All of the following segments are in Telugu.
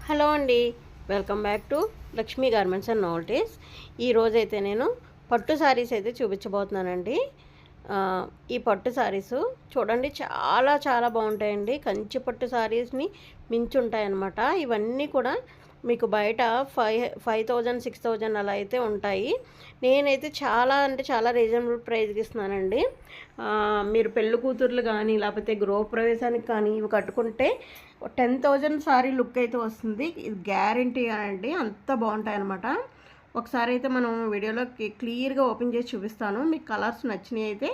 హలో అండి, welcome back to Lakshmi garments and novelties. ఈరోజైతే నేను పట్టు శారీస్ అయితే చూపించబోతున్నానండి. ఈ పట్టు శారీస్ చూడండి, చాలా చాలా బాగుంటాయండి. కంచి పట్టు శారీస్ని మించి ఉంటాయన్నమాట. ఇవన్నీ కూడా మీకు బయట 5,000 6,000 అలా అయితే ఉంటాయి. నేనైతే చాలా అంటే చాలా రీజనబుల్ ప్రైస్కి ఇస్తున్నానండి. మీరు పెళ్ళి కూతుర్లు కానీ లేకపోతే గృహప్రవేశానికి కానీ ఇవి కట్టుకుంటే 10,000 సారీ లుక్ అయితే వస్తుంది. ఇది గ్యారంటీ అండి, అంత బాగుంటాయి అన్నమాట. ఒకసారి అయితే మనం వీడియోలో క్లియర్గా ఓపెన్ చేసి చూపిస్తాను. మీకు కలర్స్ నచ్చినవి అయితే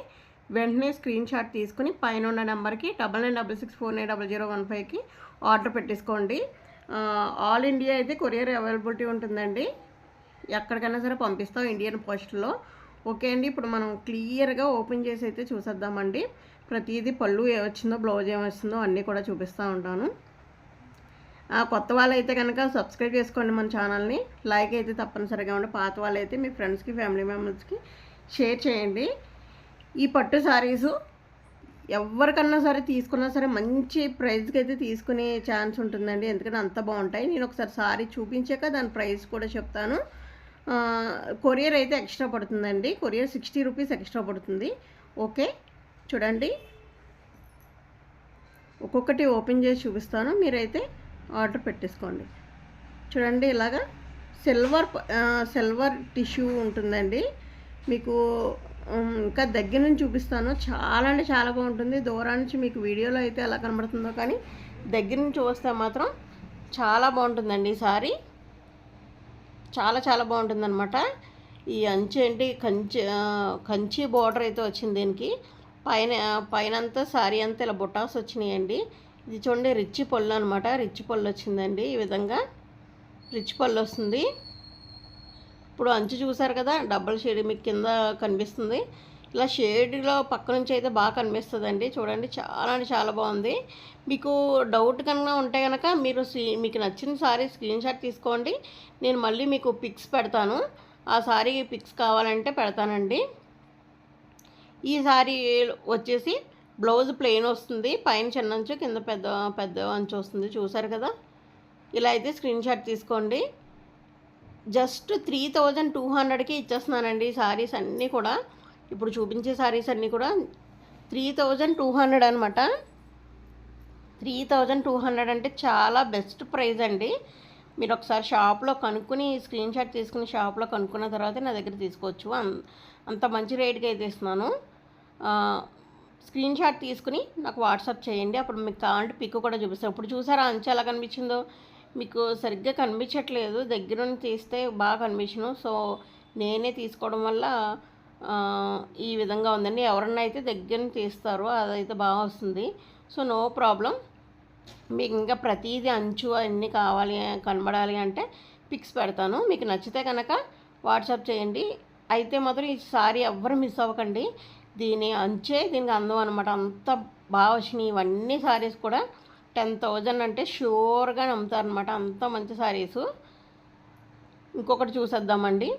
వెంటనే స్క్రీన్ షాట్ తీసుకుని పైన ఉన్న నెంబర్కి 9966490015కి ఆర్డర్ పెట్టేసుకోండి. ఆల్ ఇండియా అయితే కొరియర్ అవైలబిలిటీ ఉంటుందండి. ఎక్కడికైనా సరే పంపిస్తాం ఇండియన్ పోస్ట్లో. ఓకే అండి, ఇప్పుడు మనం క్లియర్గా ఓపెన్ చేసి అయితే చూసేద్దామండి. ప్రతిదీ పళ్ళు ఏమొచ్చిందో బ్లౌజ్ ఏమొచ్చిందో అన్నీ కూడా చూపిస్తూ ఉంటాను. కొత్త వాళ్ళైతే కనుక సబ్స్క్రైబ్ చేసుకోండి మన ఛానల్ని. లైక్ అయితే తప్పనిసరిగా ఉండి, పాత వాళ్ళైతే మీ ఫ్రెండ్స్కి ఫ్యామిలీ మెంబర్స్కి షేర్ చేయండి. ఈ పట్టు శారీసు ఎవరికన్నా సరే తీసుకున్నా సరే మంచి ప్రైస్కి అయితే తీసుకునే ఛాన్స్ ఉంటుందండి. ఎందుకంటే అంత బాగుంటాయి. నేను ఒకసారి శారీ చూపించాక దాని ప్రైస్ కూడా చెప్తాను. కొరియర్ అయితే ఎక్స్ట్రా పడుతుందండి. కొరియర్ 60 రూపీస్ ఎక్స్ట్రా పడుతుంది. ఓకే, చూడండి, ఒక్కొక్కటి ఓపెన్ చేసి చూపిస్తాను. మీరైతే ఆర్డర్ పెట్టేసుకోండి. చూడండి, ఇలాగా సిల్వర్ టిష్యూ ఉంటుందండి. మీకు ఇంకా దగ్గర నుంచి చూపిస్తాను. చాలా అంటే చాలా బాగుంటుంది. దూరం నుంచి మీకు వీడియోలో అయితే ఎలా కనబడుతుందో కానీ దగ్గర నుంచి చూస్తే మాత్రం చాలా బాగుంటుందండి. ఈ సారీ చాలా చాలా బాగుంటుందన్నమాట. ఈ అంచు ఏంటి కంచి బార్డర్ అయితే వచ్చింది దీనికి. పైనంతా సారీ అంతా ఇలా బుటాస్ వచ్చినాయండి. ఇది చూడండి, రిచ్ పళ్ళు అనమాట. రిచ్ పళ్ళు వచ్చిందండి. ఈ విధంగా రిచ్ పళ్ళు వస్తుంది. ఇప్పుడు అంచు చూసారు కదా, డబల్ షేడ్ మీకు కింద కనిపిస్తుంది. ఇలా షేడ్లో పక్క నుంచి అయితే బాగా కనిపిస్తుందండి. చూడండి, చాలా అంటే చాలా బాగుంది. మీకు డౌట్ కన్నా ఉంటే కనుక మీకు నచ్చిన సారీ స్క్రీన్ షాట్ తీసుకోండి. నేను మళ్ళీ మీకు పిక్స్ పెడతాను. ఆ సారీ పిక్స్ కావాలంటే పెడతానండి. ఈ సారీ వచ్చేసి బ్లౌజ్ ప్లెయిన్ వస్తుంది. పైన చిన్న అంచు, కింద పెద్ద అంచు వస్తుంది. చూసారు కదా, ఇలా అయితే స్క్రీన్ షాట్ తీసుకోండి. జస్ట్ 3,200కి ఇచ్చేస్తున్నానండి ఈ శారీస్ అన్నీ కూడా. ఇప్పుడు చూపించే శారీస్ అన్నీ కూడా 3,200 అనమాట. 3,200 అంటే చాలా బెస్ట్ ప్రైస్ అండి. మీరు ఒకసారి షాప్లో కనుక్కొని స్క్రీన్ షాట్ తీసుకుని షాప్లో కనుక్కున్న తర్వాత నా దగ్గర తీసుకోవచ్చు. అంత మంచి రేట్కి అయితే ఇస్తున్నాను. స్క్రీన్ షాట్ తీసుకుని నాకు వాట్సాప్ చేయండి. అప్పుడు మీకు కావాలంటే పిక్ కూడా చూపిస్తాను. ఇప్పుడు చూసారా అంచు ఎలా కనిపించిందో? మీకు సరిగ్గా కనిపించట్లేదు, దగ్గర నుంచి తీస్తే బాగా కనిపించను. సో నేనే తీసుకోవడం వల్ల ఈ విధంగా ఉందండి. ఎవరన్నా అయితే దగ్గర నుంచి తీస్తారో అదైతే బాగా వస్తుంది. So no problem. మీకు ఇంకా ప్రతిదీ అంచు అన్నీ కావాలి కనబడాలి అంటే పిక్స్ పెడతాను. మీకు నచ్చితే కనుక వాట్సాప్ చేయండి. అయితే మాత్రం ఈ సారీ ఎవ్వరు మిస్ అవ్వకండి. దీని అంచే దీనికి అందం అనమాట. అంత బాగా వచ్చినాయి. ఇవన్నీ సారీస్ కూడా 10,000 అంటే షూర్గా నమ్ముతారనమాట. అంత మంచి శారీసు. ఇంకొకటి చూసేద్దామండి.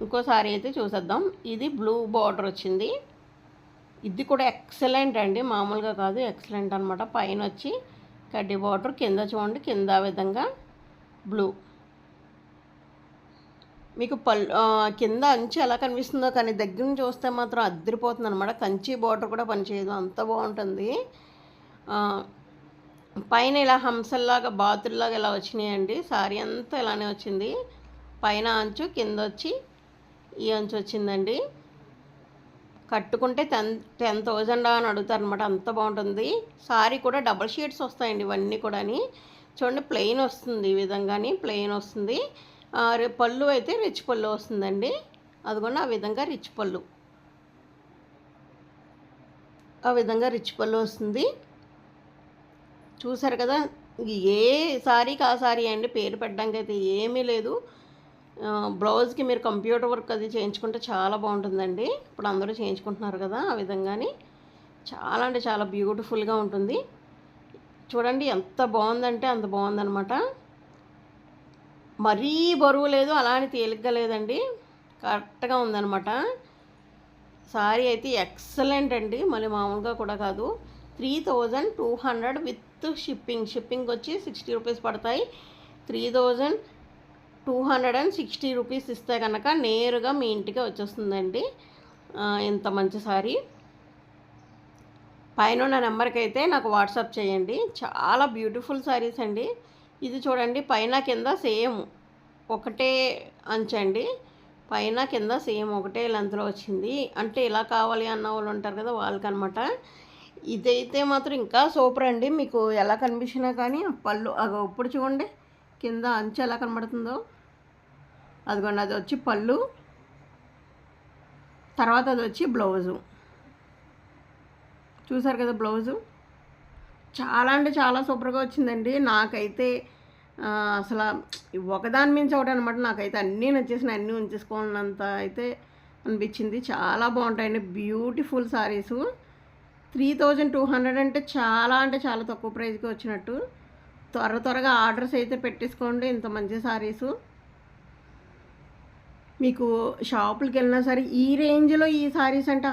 ఇంకో శారీ అయితే చూసేద్దాం. ఇది బ్లూ బార్డర్ వచ్చింది. ఇది కూడా ఎక్సలెంట్ అండి, మామూలుగా కాదు, ఎక్సలెంట్ అనమాట. పైన వచ్చి కడ్డీ బార్డర్, కింద చూడండి, కింద విధంగా బ్లూ. మీకు కింద అంచు ఎలా కనిపిస్తుందో కానీ దగ్గర నుంచి చూస్తే మాత్రం అద్దరిపోతుంది అనమాట. కంచి బార్డర్ కూడా పనిచేయదు, అంత బాగుంటుంది. పైన ఇలా హంసల్లాగా బాతుల్లాగా ఇలా వచ్చినాయండి. సారీ అంతా ఇలానే వచ్చింది. పైన అంచు, కింద వచ్చి ఈ అంచు వచ్చిందండి. కట్టుకుంటే 10,000 అని అడుగుతారనమాట. అంత బాగుంటుంది. సారీ కూడా డబల్ షేడ్స్ వస్తాయండి ఇవన్నీ కూడా. చూడండి, ప్లెయిన్ వస్తుంది, ఈ విధంగాని ప్లెయిన్ వస్తుంది. పళ్ళు అయితే రిచ్ పళ్ళు వస్తుందండి. అదిగోండి, ఆ విధంగా రిచ్ పళ్ళు, ఆ విధంగా రిచ్ పళ్ళు వస్తుంది. చూసారు కదా, ఏ సారీకి ఆ సారీ అండి, పేరు పెట్టడానికి అయితే ఏమీ లేదు. బ్లౌజ్కి మీరు కంప్యూటర్ వర్క్ అది చేయించుకుంటే చాలా బాగుంటుందండి. ఇప్పుడు అందరూ చేయించుకుంటున్నారు కదా, ఆ విధంగాని చాలా అంటే చాలా బ్యూటిఫుల్గా ఉంటుంది. చూడండి ఎంత బాగుందంటే అంత బాగుందనమాట. మరీ బరువు లేదు, అలా అని తేలిగ్గా లేదండి, కరెక్ట్గా ఉందన్నమాట. సారీ అయితే ఎక్సలెంట్ అండి, మళ్ళీ మామూలుగా కూడా కాదు. 3,200 విత్ విత్ షిప్పింగ్ వచ్చి 60 రూపీస్ పడతాయి. 3260 రూపీస్ ఇస్తే కనుక నేరుగా మీ ఇంటికి వచ్చేస్తుందండి. ఇంత మంచి సారీ. పైన ఉన్న నెంబర్కి అయితే నాకు వాట్సాప్ చేయండి. చాలా బ్యూటిఫుల్ సారీస్ అండి. ఇది చూడండి, పైన కింద సేమ్ ఒకటే అంచండి. పైన కింద సేమ్ ఒకటే లెంత్లో వచ్చింది. అంటే ఇలా కావాలి అన్న వాళ్ళు ఉంటారు కదా, వాళ్ళకనమాట. ఇదైతే మాత్రం ఇంకా సూపర్ అండి. మీకు ఎలా కనిపించినా కానీ పళ్ళు ఇప్పుడు చూడండి, కింద అంచు ఎలా కనబడుతుందో అదిగోండి. అది వచ్చి పళ్ళు, తర్వాత అది వచ్చి బ్లౌజు. చూసారు కదా బ్లౌజు. చాలా అంటే చాలా సూపర్గా వచ్చిందండి. నాకైతే అసలు ఒకదాని మించి ఒకటి అనమాట. నాకైతే అన్నీ నచ్చేసినాయి, అన్నీ ఉంచేసుకోవాలన్నంత అయితే అనిపించింది. చాలా బాగుంటాయండి, బ్యూటిఫుల్ సారీసు. 3200 అంటే చాలా తక్కువ ప్రైస్కి వచ్చినట్టు. త్వరగా ఆర్డర్స్ అయితే పెట్టేసుకోండి. ఇంత మంచి సారీసు మీకు షాపులకి వెళ్ళినా సరే ఈ రేంజ్లో ఈ సారీస్ అంటే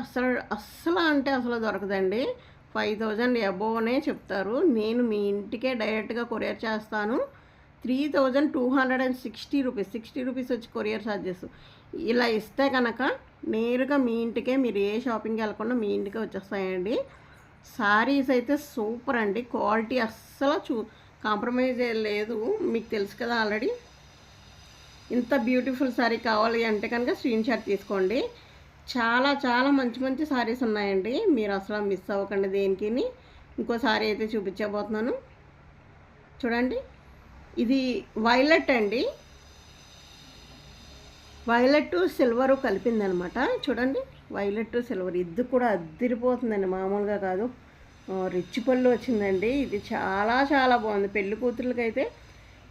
అస్సలు దొరకదండి. 5000 అబోవ్నే చెప్తారు. నేను మీ ఇంటికే డైరెక్ట్గా కొరియర్ చేస్తాను. 3260 రూపీస్, 60 రూపీస్ వచ్చి కొరియర్ ఛార్జెస్. ఇలా ఇస్తే కనుక నేరుగా మీ ఇంటికే, మీరు ఏ షాపింగ్కి వెళ్ళకుండా మీ ఇంటికే వచ్చేస్తాయండి. సారీస్ అయితే సూపర్ అండి. క్వాలిటీ అస్సలు కాంప్రమైజ్ లేదు, మీకు తెలుసు కదా ఆల్రెడీ. ఇంత బ్యూటిఫుల్ సారీ కావాలి అంటే కనుక స్క్రీన్ షాట్ తీసుకోండి. చాలా మంచి సారీస్ ఉన్నాయండి. మీరు అసలు మిస్ అవ్వకండి దేనికి. ఇంకో సారీ అయితే చూపించబోతున్నాను చూడండి. ఇది వైలెట్ అండి. వైలెట్ సిల్వరు కలిపిందనమాట. చూడండి, వైలెట్ సిల్వర్. ఇది కూడా అద్దిరిపోతుందండి, మామూలుగా కాదు. రిచ్ పళ్ళు వచ్చిందండి. ఇది చాలా బాగుంది. పెళ్లి కూతుర్లకైతే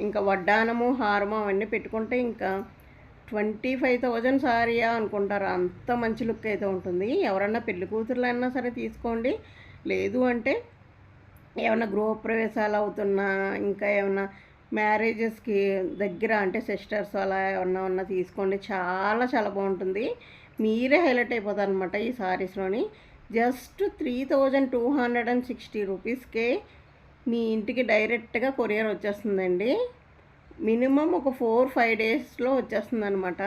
ఇంకా వడ్డానము, హారము అవన్నీ పెట్టుకుంటే ఇంకా 25,000 సారీయా అనుకుంటారు. అంత మంచి లుక్ అయితే ఉంటుంది. ఎవరన్నా పెళ్లి కూతుర్లైనా సరే తీసుకోండి. లేదు అంటే ఏమన్నా గృహప్రవేశాలు అవుతున్నా, ఇంకా ఏమన్నా మ్యారేజెస్కి దగ్గర అంటే సిస్టర్స్ అలా ఏమన్నా తీసుకోండి. చాలా బాగుంటుంది. మీరే హైలైట్ అయిపోతారు అనమాట ఈ సారీస్లోని. జస్ట్ 3260 రూపీస్కే మీ ఇంటికి డైరెక్ట్గా కొరియర్ వచ్చేస్తుందండి. మినిమం ఒక 4-5 డేస్లో వచ్చేస్తుంది అనమాట.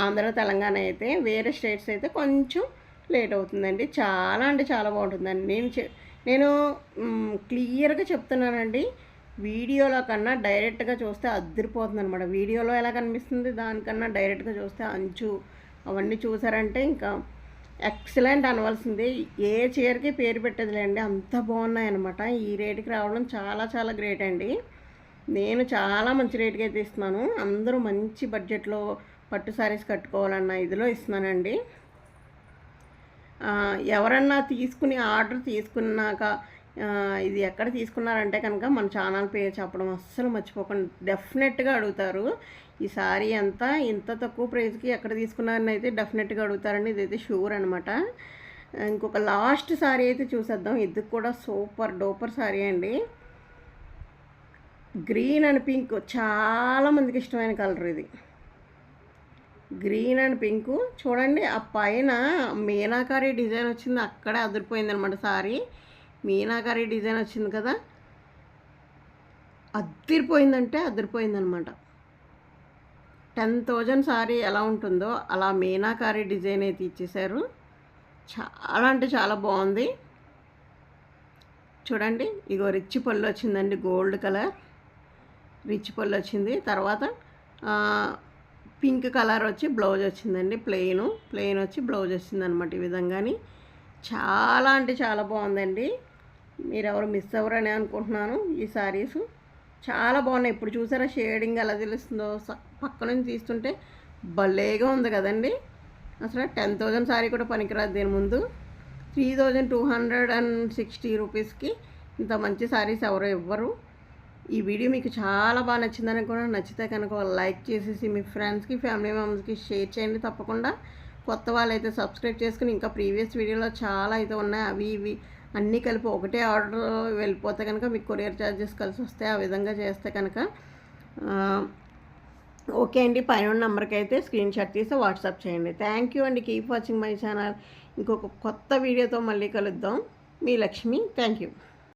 ఆంధ్ర తెలంగాణ అయితే. వేరే స్టేట్స్ అయితే కొంచెం లేట్ అవుతుందండి. చాలా బాగుంటుందండి. నేను క్లియర్గా చెప్తున్నానండి. వీడియోలో కన్నా డైరెక్ట్గా చూస్తే అద్దరిపోతుంది అనమాట. వీడియోలో ఎలా కనిపిస్తుంది దానికన్నా డైరెక్ట్గా చూస్తే అంచు అవన్నీ చూసారంటే ఇంకా ఎక్సలెంట్ అనవలసిందే. ఏ చీరకి పేరు పెట్టేదిలేండి, అంత బాగున్నాయి అనమాట. ఈ రేటుకి రావడం చాలా గ్రేట్ అండి. నేను చాలా మంచి రేటుకి అయితే ఇస్తున్నాను. అందరూ మంచి బడ్జెట్లో పట్టు సారీస్ కట్టుకోవాలన్న ఇదిలో ఇస్తున్నానండి. ఎవరన్నా ఆర్డర్ తీసుకున్నాక ఇది ఎక్కడ తీసుకున్నారంటే కనుక మన ఛానల్ పేరు చెప్పడం అస్సలు మర్చిపోకండి. డెఫినెట్గా అడుగుతారు. ఈ సారీ అంతా ఇంత తక్కువ ప్రైస్కి ఎక్కడ తీసుకున్నారని అయితే డెఫినెట్గా అడుగుతారండి. ఇదైతే షూర్ అనమాట. ఇంకొక లాస్ట్ సారీ అయితే చూసేద్దాం. ఇది కూడా సూపర్ డూపర్ సారీ అండి. గ్రీన్ అండ్ పింక్, చాలామందికి ఇష్టమైన కలర్ ఇది. గ్రీన్ అండ్ పింక్ చూడండి. ఆ పైన మీనాకారి డిజైన్ వచ్చింది, అక్కడే అదిరిపోయింది అనమాట సారీ. మీనాకారి డిజైన్ వచ్చింది కదా, అదిరిపోయిందనమాట. 10,000 సారీ ఎలా ఉంటుందో అలా మీనాకారి డిజైన్ అయితే ఇచ్చేసారు. చాలా బాగుంది. చూడండి, ఇగో రిచ్ పళ్ళు వచ్చిందండి, గోల్డ్ కలర్ రిచ్ పళ్ళు వచ్చింది. తర్వాత పింక్ కలర్ వచ్చి బ్లౌజ్ వచ్చిందండి. ప్లెయిన్ వచ్చి బ్లౌజ్ వచ్చింది అనమాట. ఈ విధంగాని చాలా బాగుందండి. మీరెవరు మిస్ అవ్వరని అనుకుంటున్నాను. ఈ సారీస్ చాలా బాగున్నాయి. ఇప్పుడు చూసారా షేడింగ్ ఎలా తెలుస్తుందో, పక్క నుంచి తీస్తుంటే భలేగా ఉంది కదండి. అసలు 10,000 సారీ కూడా పనికిరాదు దీని ముందు. 3260 రూపీస్కి ఇంత మంచి సారీస్ ఎవరు ఇవ్వరు. ఈ వీడియో మీకు చాలా బాగా నచ్చిందని కూడా, నచ్చితే కనుక లైక్ చేసేసి మీ ఫ్రెండ్స్కి, ఫ్యామిలీ మెంబర్స్కి షేర్ చేయండి. తప్పకుండా కొత్త వాళ్ళైతే సబ్స్క్రైబ్ చేసుకుని, ఇంకా ప్రీవియస్ వీడియోలో చాలా అయితే ఉన్నాయి, అవి ఇవి అన్నీ కలిపి ఒకటే ఆర్డర్ వెళ్ళిపోతే కనుక మీకు కొరియర్ ఛార్జెస్ కలిసి వస్తాయి. ఆ విధంగా చేస్తే కనుక ఓకే అండి. పైన నెంబర్కి అయితే స్క్రీన్ షాట్ తీసి వాట్సాప్ చేయండి. థ్యాంక్ యూ అండి. Keep watching my channel. ఇంకొక కొత్త వీడియోతో మళ్ళీ కలుద్దాం. మీ లక్ష్మి. Thank you.